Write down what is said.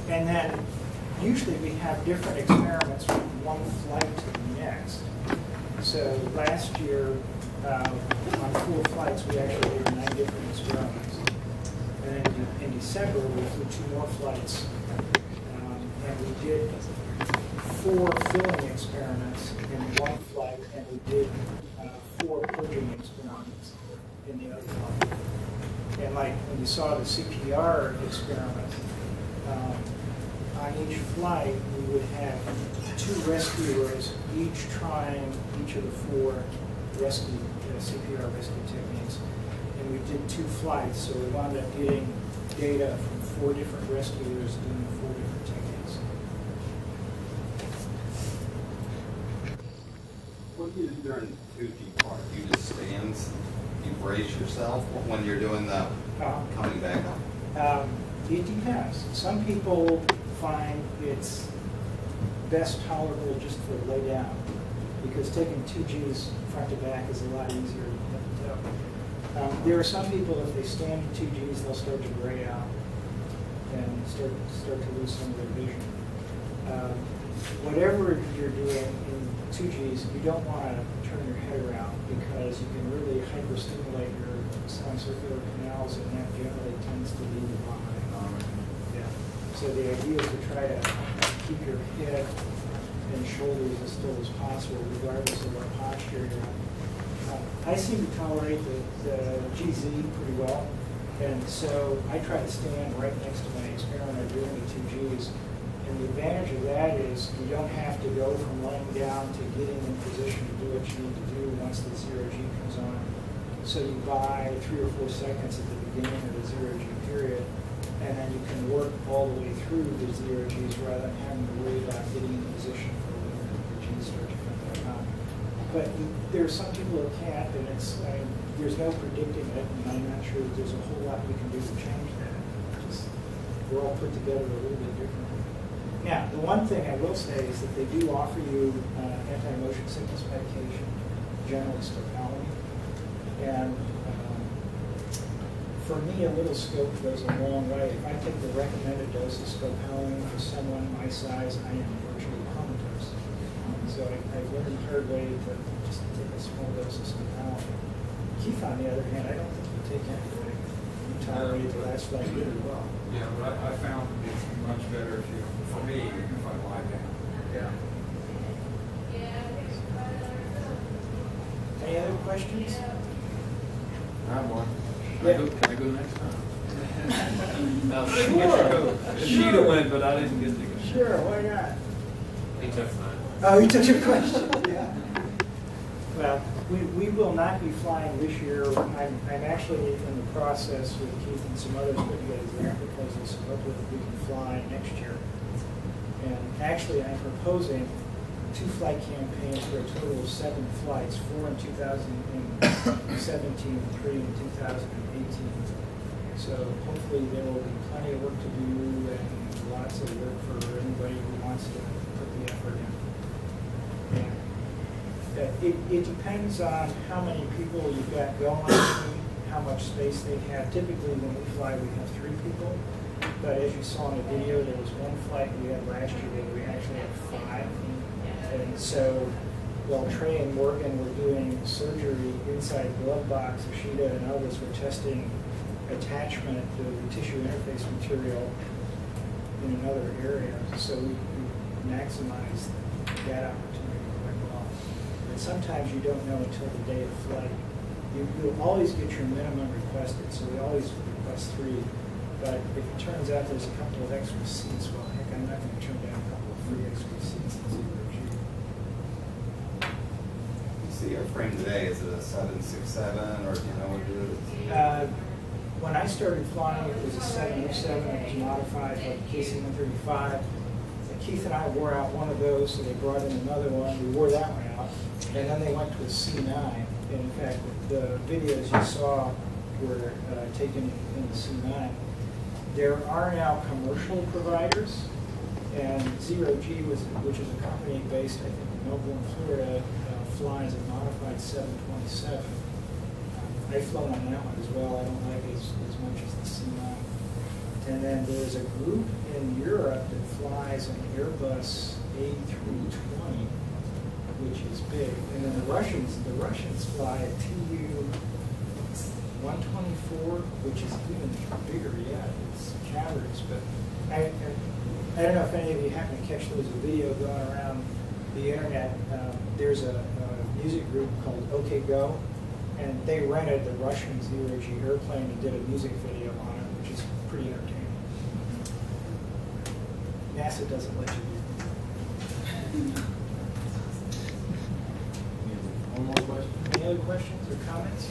And then usually we have different experiments from one flight to the next. So last year, on 4 flights, we actually did 9 different experiments. And then in December, we flew 2 more flights. And we did 4 filling experiments in one flight, and we did 4 purging experiments in the other flight. And like when you saw the CPR experiment, on each flight, we would have 2 rescuers, each trying each of the 4 rescue CPR rescue techniques. And we did 2 flights, so we wound up getting data from 4 different rescuers doing 4 different techniques. What do you do during the 2G part? You just stand, you brace yourself when you're doing the coming back up? It depends. Some people find it's best tolerable just to lay down, because taking 2 Gs front to back is a lot easier than toe. There are some people, if they stand 2 Gs, they'll start to gray out and start to lose some of their vision. Whatever you're doing in 2 Gs, you don't want to turn your head around, because you can really hyperstimulate your semicircular canals, and that generally tends to lead you behind. Yeah. So the idea is to try to keep your head and shoulders as still as possible, regardless of what posture you're in. I seem to tolerate the GZ pretty well, and so I try to stand right next to my experimenter doing the 2 Gs. And the advantage of that is you don't have to go from laying down to getting in position to do what you need to do once the 0G comes on. So you buy 3 or 4 seconds at the beginning of the 0G period, and then you can work all the way through the 0Gs rather than having to worry about getting in position for when the Gs start to come back on. But there are some people that can't, and there's no predicting it, and I'm not sure that there's a whole lot we can do to change that. We're all put together a little bit differently. Yeah, the one thing I will say is that they do offer you anti-motion sickness medication, generally scopolamine. And for me, a little scope goes a long way. If I take the recommended dose of scopolamine for someone my size, I am virtually comatose. So I learned the hard way to just take a small dose of scopolamine. Keith, on the other hand, I don't think you take anything. You tolerate the last flight really well. Yeah, but I found it's much better for me, if I lie down. Yeah. Any other questions? I have one. Yeah. Can I go next time? I didn't get to go. Sheeta went, but I didn't get to go. Sure, why not? He took mine. Oh, you took your question. Yeah. Well, we will not be flying this year. I'm actually in the process with Keith and some others putting together grant proposals so hopefully we can fly next year. And actually, I'm proposing 2 flight campaigns for a total of 7 flights, 4 in 2017, 3 in 2018. So hopefully there will be plenty of work to do and lots of work for anybody who wants to put the effort in. It depends on how many people you've got going, how much space they have. Typically when we fly, we have 3 people. But as you saw in the video, there was one flight we had last year where we actually had 5. And so while Trey and Morgan were doing surgery inside glove box, Ashita and others were testing attachment to the tissue interface material in another area. So we maximized that opportunity quite well. But sometimes you don't know until the day of flight. You'll always get your minimum requested, so we always request 3. But if it turns out there's a couple of extra seats, well, heck, I'm not going to turn down a couple of free extra seats in 0G. The airframe today, is it a 767 or do you know what it is? When I started flying, it was a 707. It was modified like KC-135. Keith and I wore out one of those, so they brought in another one. We wore that one out, and then they went to a C9. And in fact, the videos you saw were taken in the C9. There are now commercial providers, and 0G, which is a company based, I think, in Melbourne, Florida, flies a modified 727. I've flown on that one as well. I don't like it as much as the C9. It And then there's a group in Europe that flies an Airbus A320, which is big. And then the Russians fly a Tu-124, which is even bigger yet. It's caverns, but I don't know if any of you happen to catch those video going around the internet. There's a music group called OK Go, and they rented the Russian zero-G airplane and did a music video on it, which is pretty entertaining. NASA doesn't let you do that. One more question? Any other questions or comments?